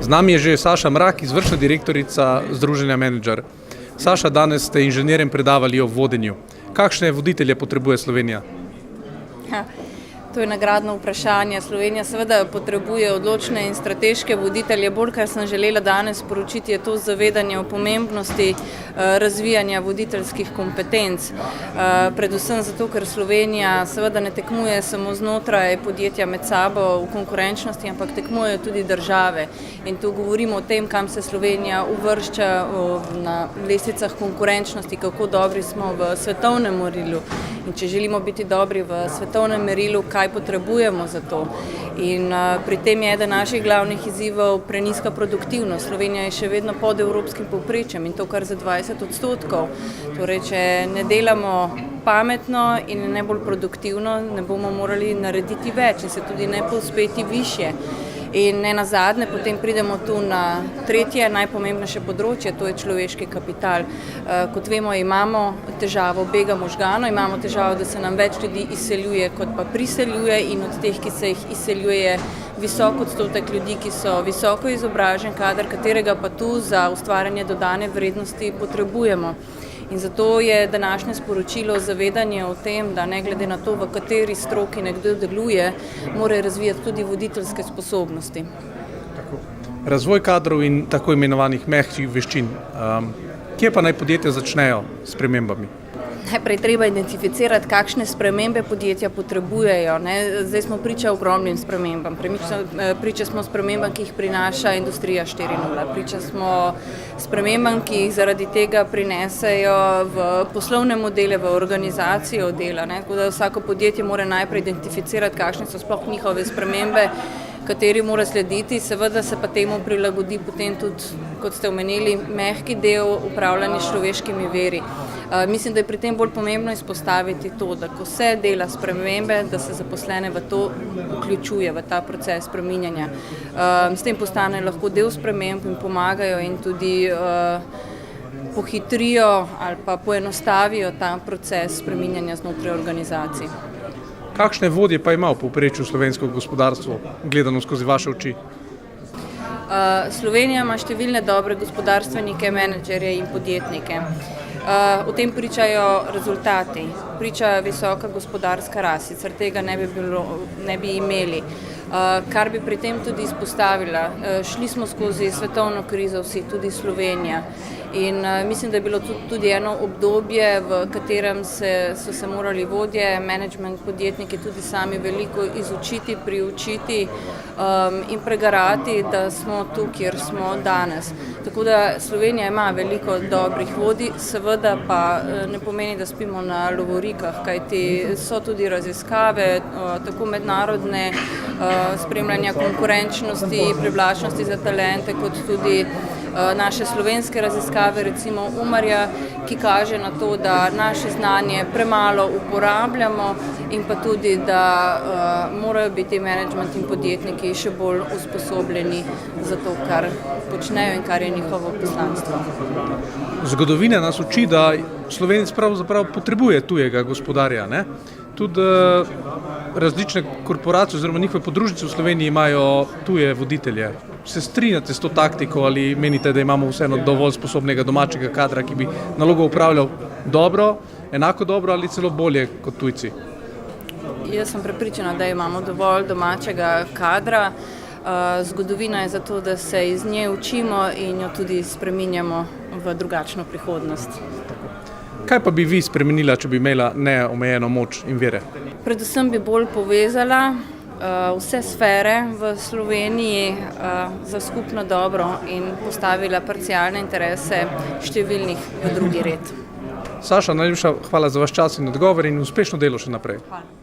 Z nami je že Saša Mrak, izvršna direktorica Združenja Menedžer. Saša, danes ste inženirjem predavali o vodenju. Kakšne voditelje potrebuje Slovenija? To je nagradno vprašanje. Slovenija seveda potrebuje odločne in strateške voditelje. Bolj, kar sem želela danes sporočiti, je to zavedanje o pomembnosti razvijanja voditeljskih kompetenc. Predvsem zato, ker Slovenija seveda ne tekmuje samo znotraj podjetja med sabo v konkurenčnosti, ampak tekmujejo tudi države. In tu govorimo o tem, kam se Slovenija uvršča na lestvicah konkurenčnosti, kako dobri smo v svetovnem merilu. In če želimo biti dobri v svetovnem merilu, kaj potrebujemo za to. In pri tem je eden naših glavnih izzivov prenizka produktivnost. Slovenija je še vedno pod evropskim povprečjem in to kar za 20%. Torej, če ne delamo pametno in ne bolj produktivno, ne bomo morali narediti več in se tudi ne povzpeti višje. In ne nazadnje, potem pridemo tu na tretje najpomembnejše področje, to je človeški kapital. Kot vemo, imamo težavo bega možganov, imamo težavo, da se nam več ljudi izseljuje, kot pa priseljuje, in od teh, ki se jih izseljuje, visok odstotek ljudi, ki so visoko izobražen kader, katerega pa tu za ustvarjanje dodane vrednosti potrebujemo. In zato je današnje sporočilo zavedanje o tem, da ne glede na to, v kateri stroki nekdo deluje, mora razvijati tudi voditeljske sposobnosti. Razvoj kadrov in tako imenovanih mehkih veščin. Kje pa naj podjetja začnejo s spremembami? Najprej treba identificirati, kakšne spremembe podjetja potrebujejo. Zdaj smo priča ogromnim spremembam. Priča smo spremembam, ki jih prinaša industrija 4.0. Priča smo spremembam, ki jih zaradi tega prinesejo v poslovne modele, v organizacijo dela. Tako da vsako podjetje mora najprej identificirati, kakšne so sploh njihove spremembe, kateri mora slediti, seveda se pa temu prilagodi potem tudi, kot ste omenili, mehki del upravljanja s človeškimi viri. Mislim, da je pri tem bolj pomembno izpostaviti to, da ko se dela spremembe, da se zaposlene v to vključuje, v ta proces spreminjanja. S tem postane lahko del sprememb in pomagajo in tudi pohitrijo ali pa poenostavijo ta proces spreminjanja znotraj organizacij. Kakšne vodje pa ima v povprečju slovensko gospodarstvo, gledano skozi vaše oči? Slovenija ima številne dobre gospodarstvenike, menedžerje in podjetnike. O tem pričajo rezultati, priča visoka gospodarska rast, sicer tega ne bi imeli. Kar bi pri tem tudi izpostavila, šli smo skozi svetovno krizo vsi, tudi Slovenija. In mislim, da je bilo tudi eno obdobje, v katerem so se morali vodje, menedžment, podjetniki tudi sami veliko izučiti, priučiti in pregarati, da smo tu, kjer smo danes. Tako da Slovenija ima veliko dobrih vodij, seveda pa ne pomeni, da spimo na lovorikah, kajti so tudi raziskave, tako mednarodne, spremljanja konkurenčnosti, privlačnosti za talente, kot tudi naše slovenske raziskave, recimo Umarja, ki kaže na to, da naše znanje premalo uporabljamo in pa tudi, da morajo biti menedžment in podjetniki še bolj usposobljeni za to, kar počnejo in kar je njihovo poslanstvo. Zgodovina nas uči, da Slovenec pravzaprav potrebuje tujega gospodarja, ne? Tudi različne korporacije oziroma njihove podružnice v Sloveniji imajo tuje voditelje. Se strinjate s to taktiko ali menite, da imamo vseeno dovolj sposobnega domačega kadra, ki bi nalogo upravljal dobro, enako dobro ali celo bolje kot tujci? Jaz sem prepričana, da imamo dovolj domačega kadra. Zgodovina je zato, da se iz nje učimo in jo tudi spreminjamo v drugačno prihodnost. Kaj pa bi vi spremenila, če bi imela neomejeno moč in vire? Predvsem bi bolj povezala vse sfere v Sloveniji za skupno dobro in postavila parcialne interese številnih v drugi red. Saša, najlepša hvala za vaš čas in odgovor in uspešno delo še naprej. Hvala.